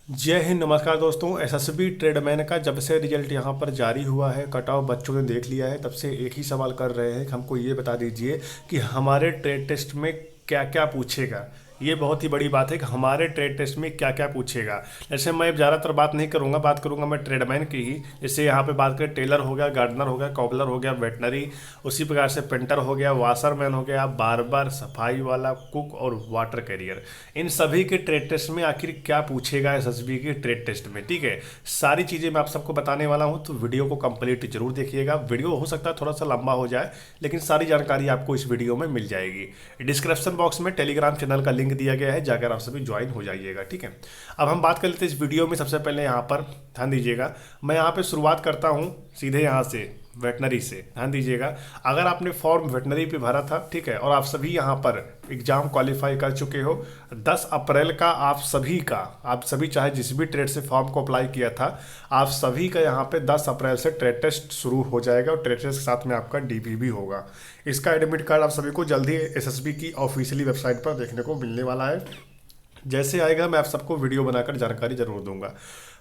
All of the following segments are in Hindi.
जय हिंद, नमस्कार दोस्तों। एसएसबी ट्रेडमैन का जब से रिजल्ट यहाँ पर जारी हुआ है, कट ऑफ बच्चों ने देख लिया है, तब से एक ही सवाल कर रहे हैं कि हमको ये बता दीजिए कि हमारे ट्रेड टेस्ट में क्या क्या पूछेगा। ये बहुत ही बड़ी बात है कि हमारे ट्रेड टेस्ट में क्या क्या पूछेगा। जैसे मैं ज़्यादातर बात नहीं करूँगा, बात करूँगा मैं ट्रेडमैन की ही। जैसे यहाँ पे बात करें, टेलर हो गया, गार्डनर हो गया, कॉबलर हो गया, वेटनरी, उसी प्रकार से पेंटर हो गया, वाशरमैन हो गया, बार्बर, सफाई वाला, कुक और वाटर कैरियर। इन सभी के ट्रेड टेस्ट में आखिर क्या पूछेगा एसएसबी के ट्रेड टेस्ट में, ठीक है। सारी चीज़ें मैं आप सबको बताने वाला हूँ, तो वीडियो को कंप्लीट जरूर देखिएगा। वीडियो हो सकता है थोड़ा सा लंबा हो जाए, लेकिन सारी जानकारी आपको इस वीडियो में मिल जाएगी। डिस्क्रिप्शन बॉक्स में टेलीग्राम चैनल का लिंक दिया गया है, जाकर आप सभी ज्वाइन हो जाइएगा, ठीक है। अब हम बात कर लेते हैं इस वीडियो में। सबसे पहले यहाँ पर ध्यान दीजिएगा, मैं यहाँ पे शुरुआत करता हूँ सीधे यहाँ से वेटनरी से। ध्यान दीजिएगा, अगर आपने फॉर्म वेटनरी पे भरा था, ठीक है, और आप सभी यहाँ पर एग्जाम क्वालिफाई कर चुके हो, 10 अप्रैल का आप सभी चाहे जिस भी ट्रेड से फॉर्म को अप्लाई किया था, आप सभी का यहाँ पे 10 अप्रैल से ट्रेड टेस्ट शुरू हो जाएगा और ट्रेड टेस्ट के साथ में आपका डीपी भी होगा। इसका एडमिट कार्ड आप सभी को जल्दी एसएसबी की ऑफिशियली वेबसाइट पर देखने को मिलने वाला है। जैसे आएगा मैं आप सबको वीडियो बनाकर जानकारी जरूर दूंगा।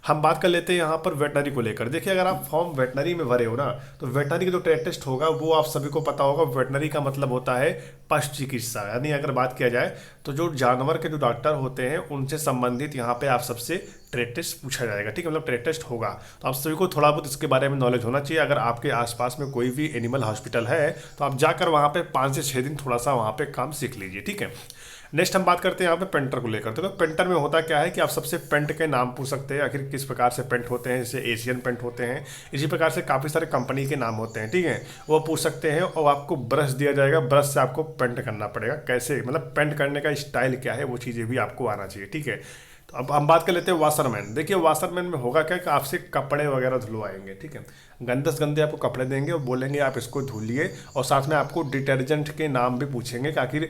हम बात कर लेते हैं यहाँ पर वेटनरी को लेकर। देखिए, अगर आप फॉर्म वेटनरी में भरे हो ना, तो वेटनरी का जो ट्रेड टेस्ट होगा वो आप सभी को पता होगा। वेटनरी का मतलब होता है पशु चिकित्सा, यानी अगर बात किया जाए तो जो जानवर के जो डॉक्टर होते हैं उनसे संबंधित यहाँ पे आप सबसे ट्रेड टेस्ट पूछा जाएगा, ठीक है, मतलब ट्रेड टेस्ट होगा। तो आप सभी को थोड़ा बहुत इसके बारे में नॉलेज होना चाहिए। अगर आपके आसपास में कोई भी एनिमल हॉस्पिटल है तो आप जाकर वहाँ पे 5 से 6 दिन थोड़ा सा वहाँ पे काम सीख लीजिए, ठीक है। नेक्स्ट हम बात करते हैं यहाँ पे पेंटर को लेकर। तो पेंटर में होता क्या है कि आप सबसे पेंट के नाम पूछ सकते हैं, आखिर किस प्रकार से पेंट होते हैं। जैसे एशियन पेंट होते हैं, इसी प्रकार से काफ़ी सारे कंपनी के नाम होते हैं, ठीक है, वो पूछ सकते हैं। और आपको ब्रश दिया जाएगा, ब्रश से आपको पेंट करना पड़ेगा। कैसे, मतलब पेंट करने का स्टाइल क्या है, वो चीज़ें भी आपको आना चाहिए, ठीक है। तो अब हम बात कर लेते हैं वाशरमैन। देखिए, वाशरमैन में होगा क्या कि आपसे कपड़े वगैरह धुलवाएंगे, ठीक है। गंदे से गंदे आपको कपड़े देंगे और बोलेंगे आप इसको धुलिए, और साथ में आपको डिटर्जेंट के नाम भी पूछेंगे कि आखिर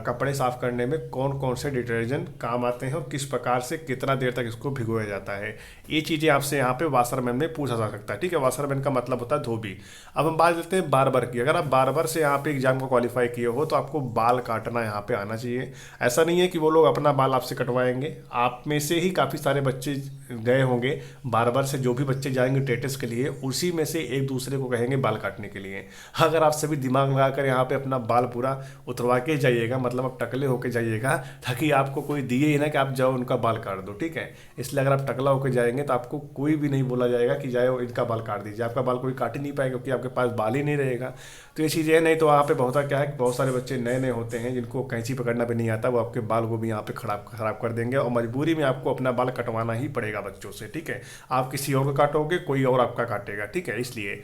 कपड़े साफ करने में कौन कौन से डिटर्जेंट काम आते हैं और किस प्रकार से कितना देर तक इसको भिगोया जाता है। ये चीज़ें आपसे यहाँ पे वाशरमैन में पूछा जा सकता है, ठीक है। वाशरमैन का मतलब होता है धोबी। अब हम बात करते हैं बार्बर की। अगर आप बार्बर से यहाँ पे एग्जाम को क्वालिफाई किए हो तो आपको बाल काटना यहाँ पे आना चाहिए। ऐसा नहीं है कि वो लोग अपना बाल आपसे कटवाएंगे, आप में से ही काफ़ी सारे बच्चे गए होंगे बार्बर से। जो भी बच्चे जाएंगे टेस्ट के लिए, उसी में से एक दूसरे को कहेंगे बाल काटने के लिए। अगर आप सभी दिमाग लगाकर यहाँ पे अपना बाल पूरा उतरवा के जाइएगा, मतलब आप टकले होके जाइएगा, ताकि आपको कोई दिए ही ना कि आप जाओ उनका बाल काट दो, ठीक है। इसलिए अगर आप टकला होकर जाएंगे तो आपको कोई भी नहीं बोला जाएगा कि जाओ इनका बाल काट दीजिए। आपका बाल कोई काट ही नहीं पाएगा, क्योंकि आपके पास बाल ही नहीं रहेगा। तो ये चीज़ें है। नहीं तो वहाँ पे बहुत क्या है कि बहुत सारे बच्चे नए नए होते हैं जिनको कैंची पकड़ना भी नहीं आता, वो आपके बाल को भी यहाँ पे खराब कर देंगे, और मजबूरी में आपको अपना बाल कटवाना ही पड़ेगा बच्चों से, ठीक है। आप किसी और को काटोगे, कोई और आपका काटेगा, ठीक है। इसलिए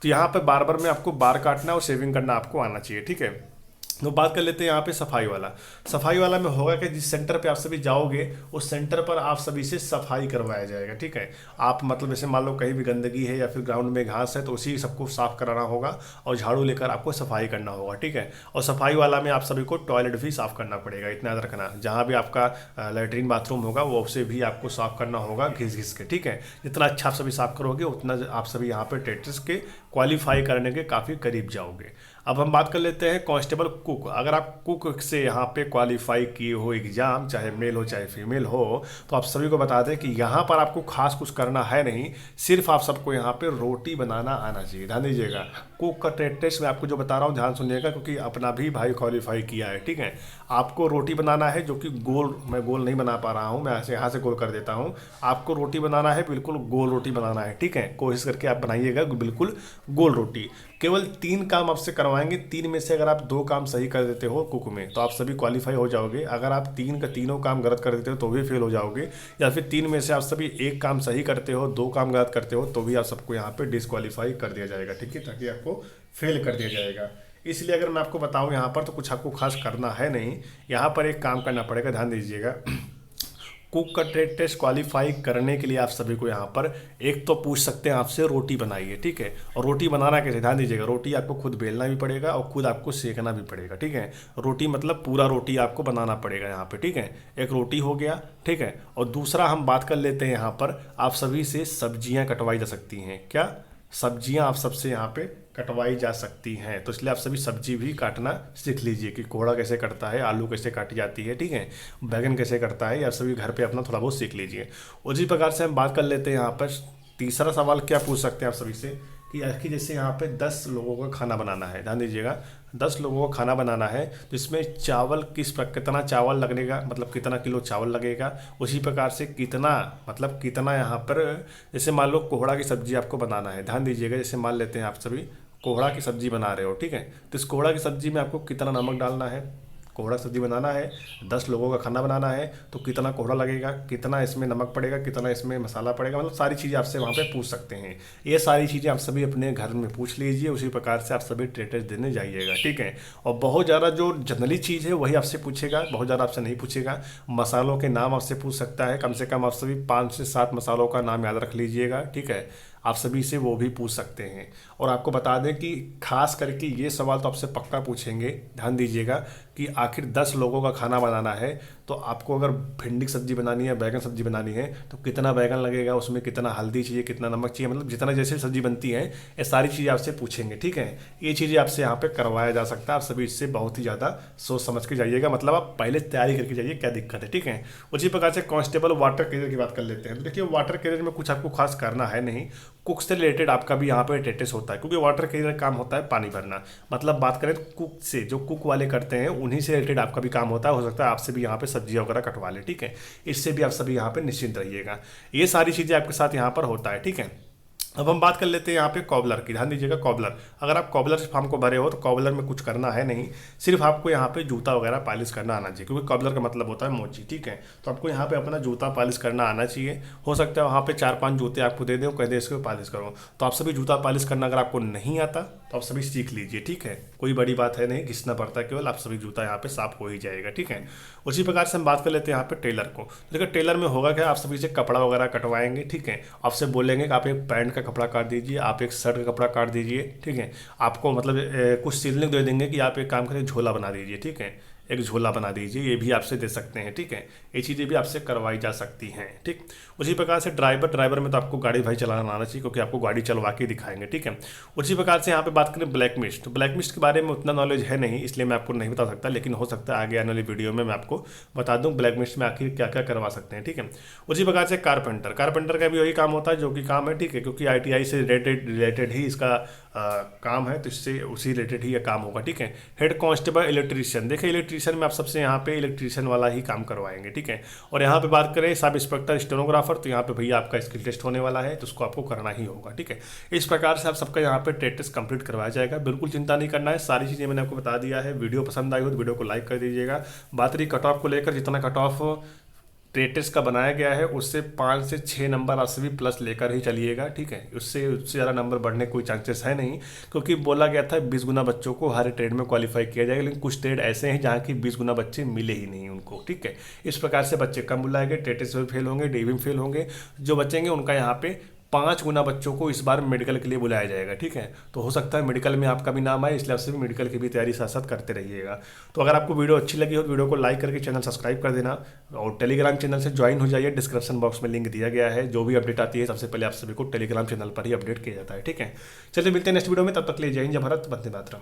तो यहाँ पे बार्बर में आपको बाल काटना और शेविंग करना आपको आना चाहिए, ठीक है। तो बात कर लेते हैं यहाँ पे सफाई वाला। सफाई वाला में होगा कि जिस सेंटर पे आप सभी जाओगे, उस सेंटर पर आप सभी से सफाई करवाया जाएगा, ठीक है। आप मतलब जैसे मान लो कहीं भी गंदगी है या फिर ग्राउंड में घास है, तो उसी सबको साफ कराना होगा और झाड़ू लेकर आपको सफाई करना होगा, ठीक है। और सफाई वाला में आप सभी को टॉयलेट भी साफ करना पड़ेगा, इतना याद रखना। जहाँ भी आपका लैट्रीन बाथरूम होगा वो उसे भी आपको साफ करना होगा घिस घिस के, ठीक है। जितना अच्छा आप सभी साफ करोगे उतना आप सभी यहाँ पे टेट्स के क्वालिफाई करने के काफ़ी करीब जाओगे। अब हम बात कर लेते हैं कांस्टेबल कुक। अगर आप कुक से यहाँ पे क्वालिफाई किए हो एग्जाम, चाहे मेल हो चाहे फीमेल हो, तो आप सभी को बता दें कि यहाँ पर आपको खास कुछ करना है नहीं, सिर्फ आप सबको यहाँ पे रोटी बनाना आना चाहिए। ध्यान दीजिएगा, कुक का ट्रेड टेस्ट मैं आपको जो बता रहा हूँ ध्यान सुनिएगा, क्योंकि अपना भी भाई क्वालिफाई किया है, ठीक है। आपको रोटी बनाना है, जो कि गोल, मैं गोल नहीं बना पा रहा हूँ, मैं ऐसे यहाँ से गोल कर देता हूँ। आपको रोटी बनाना है, बिल्कुल गोल रोटी बनाना है, ठीक है। कोशिश करके आप बनाइएगा बिल्कुल गोल रोटी। केवल 3 काम आपसे करवाएंगे, 3 में से अगर आप 2 काम सही कर देते हो कुक में तो आप सभी क्वालिफाई हो जाओगे। अगर आप 3 का तीनों काम गलत कर देते हो तो भी फेल हो जाओगे, या फिर 3 में से आप सभी 1 काम सही करते हो, 2 काम गलत करते हो, तो भी आप सबको यहाँ पे डिसक्वालीफाई कर दिया जाएगा, ठीक है, ताकि आपको फेल कर दिया जाएगा। इसलिए अगर मैं आपको बताऊँ यहाँ पर, तो कुछ आपको खास करना है नहीं। यहाँ पर एक काम करना पड़ेगा, ध्यान दीजिएगा। कुक का ट्रेड टेस्ट क्वालिफाई करने के लिए आप सभी को यहाँ पर एक तो पूछ सकते हैं आपसे रोटी बनाइए, ठीक है। और रोटी बनाना कैसे, ध्यान दीजिएगा, रोटी आपको खुद बेलना भी पड़ेगा और खुद आपको सेकना भी पड़ेगा, ठीक है। रोटी मतलब पूरा रोटी आपको बनाना पड़ेगा यहाँ पे, ठीक है। एक रोटी हो गया, ठीक है। और दूसरा हम बात कर लेते हैं यहाँ पर, आप सभी से सब्जियाँ कटवाई जा सकती हैं। क्या सब्जियाँ आप सबसे यहाँ पे कटवाई जा सकती हैं। तो इसलिए आप सभी सब्जी भी काटना सीख लीजिए कि कोहड़ा कैसे कटता है, आलू कैसे काटी जाती है, ठीक है, बैगन कैसे कटता है, या सभी घर पे अपना थोड़ा बहुत सीख लीजिए। उसी प्रकार से हम बात कर लेते हैं यहाँ पर तीसरा सवाल क्या पूछ सकते हैं आप सभी से कि जैसे यहाँ पे 10 लोगों का खाना बनाना है, ध्यान दीजिएगा, 10 लोगों का खाना बनाना है तो इसमें चावल कितना चावल लगेगा, मतलब कितना किलो चावल लगेगा, उसी प्रकार से कितना मतलब कितना यहाँ पर, जैसे मान लो कोहड़ा की सब्जी आपको बनाना है, ध्यान दीजिएगा, जैसे मान लेते हैं आप सभी कोहड़ा की सब्जी बना रहे हो, ठीक है, तो इस कोहड़ा की सब्जी में आपको कितना नमक डालना है, कोहड़ा सब्जी बनाना है, 10 लोगों का खाना बनाना है तो कितना कोहड़ा लगेगा, कितना इसमें नमक पड़ेगा, कितना इसमें मसाला पड़ेगा, मतलब सारी चीज़ें आपसे वहाँ पे पूछ सकते हैं। ये सारी चीज़ें आप सभी अपने घर में पूछ लीजिए, उसी प्रकार से आप सभी ट्रेड टेस्ट देने जाइएगा, ठीक है। और बहुत ज़्यादा जो जनरली चीज़ है वही आपसे पूछेगा, बहुत ज़्यादा आपसे नहीं पूछेगा। मसालों के नाम आपसे पूछ सकता है, कम से कम आप सभी 5 से 7 मसालों का नाम याद रख लीजिएगा, ठीक है, आप सभी से वो भी पूछ सकते हैं। और आपको बता दें कि खास करके ये सवाल तो आपसे पक्का पूछेंगे, ध्यान दीजिएगा, कि आखिर 10 लोगों का खाना बनाना है तो आपको अगर भिंडी की सब्जी बनानी है, बैगन सब्जी बनानी है तो कितना बैगन लगेगा, उसमें कितना हल्दी चाहिए, कितना नमक चाहिए, मतलब जितना जैसे सब्जी बनती है ये सारी चीज़ें आपसे पूछेंगे, ठीक है। ये चीज़ें आपसे यहाँ पे करवाया जा सकता है, आप सभी इससे बहुत ही ज़्यादा सोच समझ के जाइएगा, मतलब आप पहले तैयारी करके जाइए, क्या दिक्कत है, ठीक है। उसी प्रकार से कांस्टेबल वाटर कैरियर की बात कर लेते हैं। तो देखिए वाटर कैरियर में कुछ आपको खास करना है नहीं, कुक से रिलेटेड आपका भी यहाँ पे टेटेस होता है, क्योंकि वाटर कैरियर काम होता है पानी भरना, मतलब बात करें तो कुक से, जो कुक वाले करते हैं उन्हीं से रिलेटेड आपका भी काम होता है। हो सकता है आपसे भी यहाँ पे सब्जियाँ वगैरह कटवा ले, ठीक है, इससे भी आप सभी यहाँ पे निश्चिंत रहिएगा। ये सारी चीज़ें आपके साथ यहाँ पर होता है, ठीक है। अब हम बात कर लेते हैं यहाँ पे कॉबलर की, ध्यान दीजिएगा, कॉबलर, अगर आप कॉबलर फार्म को भरे हो तो कॉबलर में कुछ करना है नहीं, सिर्फ आपको यहाँ पे जूता वगैरह पॉलिश करना आना चाहिए, क्योंकि कॉबलर का मतलब होता है मोची, ठीक है। तो आपको यहाँ पे अपना जूता पॉलिश करना आना चाहिए। हो सकता है वहाँ पे 4-5 जूते आपको दे दें, कह दे इसको पॉलिश करो, तो आप सभी जूता पॉलिश करना अगर आपको नहीं आता तो आप सभी सीख लीजिए, ठीक है, कोई बड़ी बात है नहीं, घिसना पड़ता है केवल, आप सभी जूता यहाँ पे साफ हो ही जाएगा, ठीक है। उसी प्रकार से हम बात कर लेते हैं यहाँ पे टेलर को। देखिए टेलर में होगा क्या, आप सभी से कपड़ा वगैरह कटवाएंगे, ठीक है, आपसे बोलेंगे कि आप एक पैंट का कपड़ा काट दीजिए, आप एक शर्ट का कपड़ा काट दीजिए, ठीक है, आपको मतलब कुछ सीलने दे देंगे कि आप एक काम करें झोला बना दीजिए, ठीक है, एक झोला बना दीजिए, ये भी आपसे दे सकते हैं, ठीक है, ये चीज़ें भी आपसे करवाई जा सकती हैं, ठीक। उसी प्रकार से ड्राइवर में तो आपको गाड़ी भाई चलाना आना चाहिए, क्योंकि आपको गाड़ी चलवा के दिखाएंगे, ठीक है। उसी प्रकार से यहाँ पे बात करें ब्लैक मिस्ट, तो ब्लैक मिस्ट के बारे में उतना नॉलेज है नहीं, इसलिए मैं आपको नहीं बता सकता, लेकिन हो सकता है आगे आने वाली वीडियो में मैं आपको बता दूँ ब्लैक मिस्ट में आखिर क्या क्या करवा सकते हैं, ठीक है। उसी प्रकार से कारपेंटर का भी वही काम होता है जो कि काम है, ठीक है, क्योंकि ITI से रिलेटेड ही इसका काम है, तो इससे उसी रिलेटेड ही ये काम होगा, ठीक है। हेड कांस्टेबल इलेक्ट्रीशियन, देखिए इलेक्ट्रीशियन में आप सबसे यहाँ पे इलेक्ट्रीशियन वाला ही काम करवाएंगे, ठीक है। और यहाँ पे बात करें सब इंस्पेक्टर स्टेनोग्राफर, तो यहाँ पे भैया आपका स्किल टेस्ट होने वाला है, तो उसको आपको करना ही होगा, ठीक है। इस प्रकार से आप सबका यहाँ पे ट्रेड टेस्ट कंप्लीट करवाया जाएगा, बिल्कुल चिंता नहीं करना है, सारी चीज़ें मैंने आपको बता दिया है। वीडियो पसंद आई हो तो वीडियो को लाइक कर दीजिएगा। बात रही कट ऑफ को लेकर, जितना कट ऑफ ट्रेड टेस्ट का बनाया गया है उससे 5 से 6 नंबर आप सभी प्लस लेकर ही चलिएगा, ठीक है, उससे ज़्यादा नंबर बढ़ने कोई चांसेस है नहीं, क्योंकि बोला गया था 20 गुना बच्चों को हर ट्रेड में क्वालिफाई किया जाएगा, लेकिन कुछ ट्रेड ऐसे हैं जहाँ की 20 गुना बच्चे मिले ही नहीं उनको, ठीक है। इस प्रकार से बच्चे कम बुलाए गए, ट्रेड टेस्ट में फेल होंगे, DV में फेल होंगे, जो बचेंगे उनका यहाँ पे 5 गुना बच्चों को इस बार मेडिकल के लिए बुलाया जाएगा, ठीक है। तो हो सकता है मेडिकल में आपका भी नाम आए, इसलिए आप सभी मेडिकल की भी तैयारी साथ साथ करते रहिएगा। तो अगर आपको वीडियो अच्छी लगी हो तो वीडियो को लाइक करके चैनल सब्सक्राइब कर देना, और टेलीग्राम चैनल से ज्वाइन हो जाइए, डिस्क्रिप्शन बॉक्स में लिंक दिया गया है, जो भी अपडेट आती है सबसे पहले आप सभी को टेलीग्राम चैनल पर ही अपडेट किया जाता है, ठीक है। चलिए मिलते हैं नेक्स्ट वीडियो में, तब तक ले जय हिंद, जय भारत, वंदे मातरम।